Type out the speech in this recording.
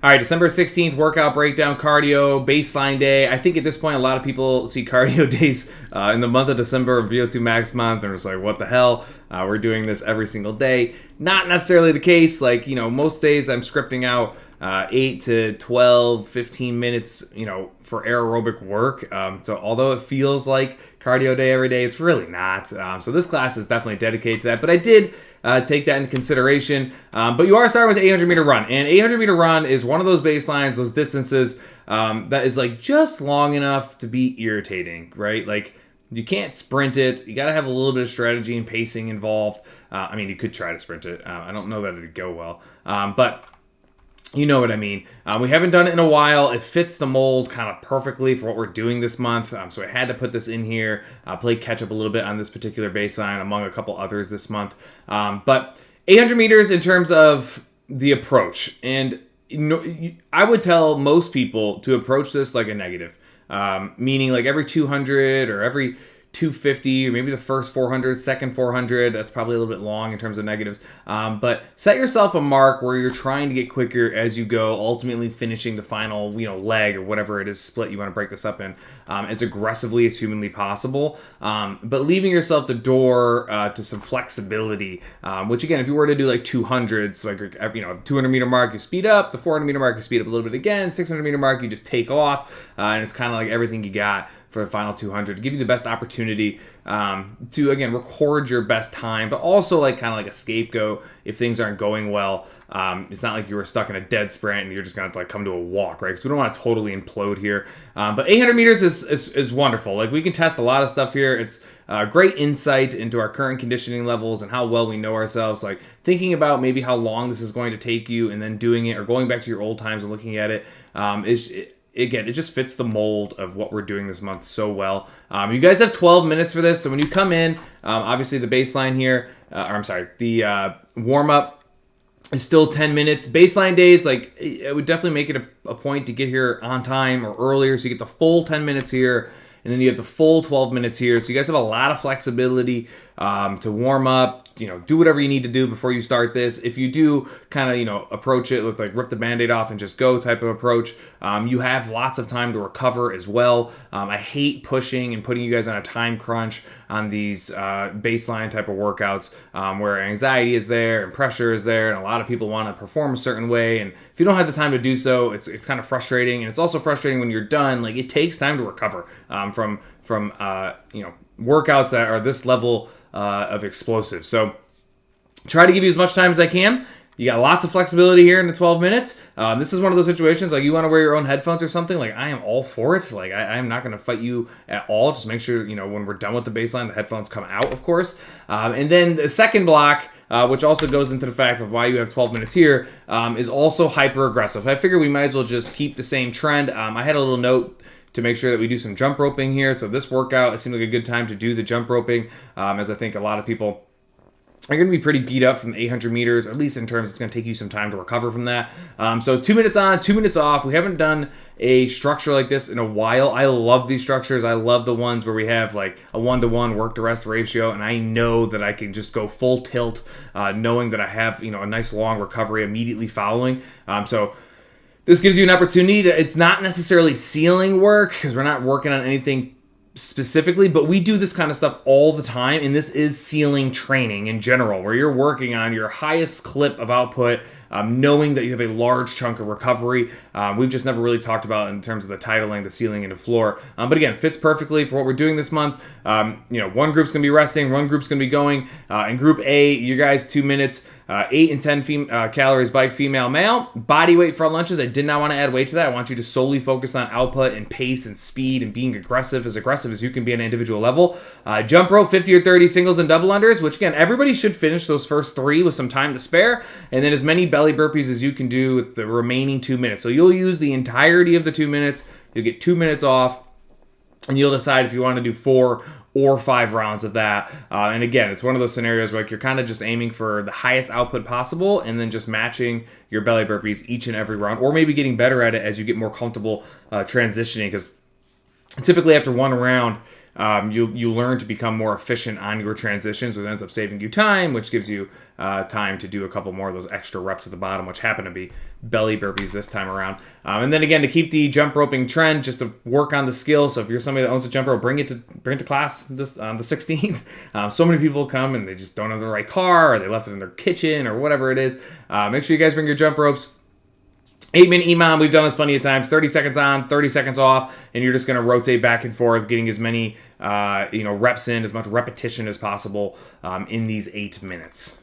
All right, December 16th, workout breakdown, cardio, baseline day. I think at this point, a lot of people see cardio days in the month of December, VO2 max month, and it's like, what the hell? We're doing this every single day. Not necessarily the case. Like, most days I'm scripting out 8 to 12, 15 minutes, for aerobic work. So although it feels like cardio day every day, it's really not. So this class is definitely dedicated to that. But I did take that into consideration. But you are starting with the 800 meter run. And 800 meter run is one of those baselines, those distances that is like just long enough to be irritating, right? Like, you can't sprint it. You got to have a little bit of strategy and pacing involved. You could try to sprint it. I don't know that it'd go well. But you know what I mean. We haven't done it in a while. It fits the mold kind of perfectly for what we're doing this month. So I had to put this in here, play catch up a little bit on this particular baseline among a couple others this month. But 800 meters in terms of the approach. And I would tell most people to approach this like a negative. Meaning like every 200 or every 250, or maybe the first 400, second 400. That's probably a little bit long in terms of negatives. But set yourself a mark where you're trying to get quicker as you go, ultimately finishing the final, leg or whatever it is split you want to break this up in, as aggressively as humanly possible. But leaving yourself the door to some flexibility, which again, if you were to do like 200s, like, 200 meter mark, you speed up, the 400 meter mark, you speed up a little bit again, 600 meter mark, you just take off, and it's kind of like everything you got for the final 200 to give you the best opportunity to, again, record your best time, but also like kind of like a scapegoat if things aren't going well. It's not like you were stuck in a dead sprint and you're just going to like come to a walk, right? Because we don't want to totally implode here. But 800 meters is wonderful. Like, we can test a lot of stuff here. It's great insight into our current conditioning levels and how well we know ourselves. Like, thinking about maybe how long this is going to take you and then doing it, or going back to your old times and looking at it, Again, it just fits the mold of what we're doing this month so well. You guys have 12 minutes for this. So when you come in, obviously the baseline here, the warm-up is still 10 minutes. Baseline days, like, I would definitely make it a point to get here on time or earlier, so you get the full 10 minutes here, and then you have the full 12 minutes here. So you guys have a lot of flexibility to warm up, do whatever you need to do before you start this. If you do kind of, approach it with like rip the Band-Aid off and just go type of approach, you have lots of time to recover as well. I hate pushing and putting you guys on a time crunch on these baseline type of workouts where anxiety is there and pressure is there, and a lot of people want to perform a certain way. And if you don't have the time to do so, it's kind of frustrating. And it's also frustrating when you're done. Like, it takes time to recover from workouts that are this level of explosive. So try to give you as much time as I can. You got lots of flexibility here in the 12 minutes. This is one of those situations, like, you want to wear your own headphones or something, like, I am all for it. Like, I'm not going to fight you at all. Just make sure, when we're done with the baseline, the headphones come out, of course. And then the second block, which also goes into the fact of why you have 12 minutes here, is also hyper aggressive. I figure we might as well just keep the same trend. I had a little note to make sure that we do some jump roping here. So this workout, it seemed like a good time to do the jump roping, as I think a lot of people are going to be pretty beat up from the 800 meters, at least in terms it's going to take you some time to recover from that. So 2 minutes on, 2 minutes off. We haven't done a structure like this in a while. I love these structures. I love the ones where we have like a 1-to-1 work to rest ratio, and I know that I can just go full tilt, knowing that I have, a nice long recovery immediately following. So this gives you an opportunity it's not necessarily ceiling work because we're not working on anything specifically, but we do this kind of stuff all the time, and this is ceiling training in general, where you're working on your highest clip of output, knowing that you have a large chunk of recovery. We've just never really talked about in terms of the titling, the ceiling, and the floor. But again, fits perfectly for what we're doing this month. One group's going to be resting, one group's going to be going. In Group A, you guys 2 minutes, 8 and 10 calories bike, female, male. Body weight front lunges. I did not want to add weight to that. I want you to solely focus on output and pace and speed and being aggressive as you can be at an individual level. Jump rope, 50 or 30 singles and double unders, which again, everybody should finish those first 3 with some time to spare. And then as many belly burpees as you can do with the remaining 2 minutes. So you'll use the entirety of the 2 minutes. You'll get 2 minutes off, and you'll decide if you want to do 4 or 5 rounds of that. And again, it's one of those scenarios where you're kind of just aiming for the highest output possible and then just matching your belly burpees each and every round, or maybe getting better at it as you get more comfortable transitioning, because typically after one round, you learn to become more efficient on your transitions, which ends up saving you time, which gives you time to do a couple more of those extra reps at the bottom, which happen to be belly burpees this time around. And then again, to keep the jump roping trend, just to work on the skill. So if you're somebody that owns a jump rope, bring it to class this on the 16th. So many people come and they just don't have the right car, or they left it in their kitchen, or whatever it is. Make sure you guys bring your jump ropes. 8-minute EMOM, we've done this plenty of times. 30 seconds on, 30 seconds off, and you're just going to rotate back and forth, getting as many reps in, as much repetition as possible in these 8 minutes.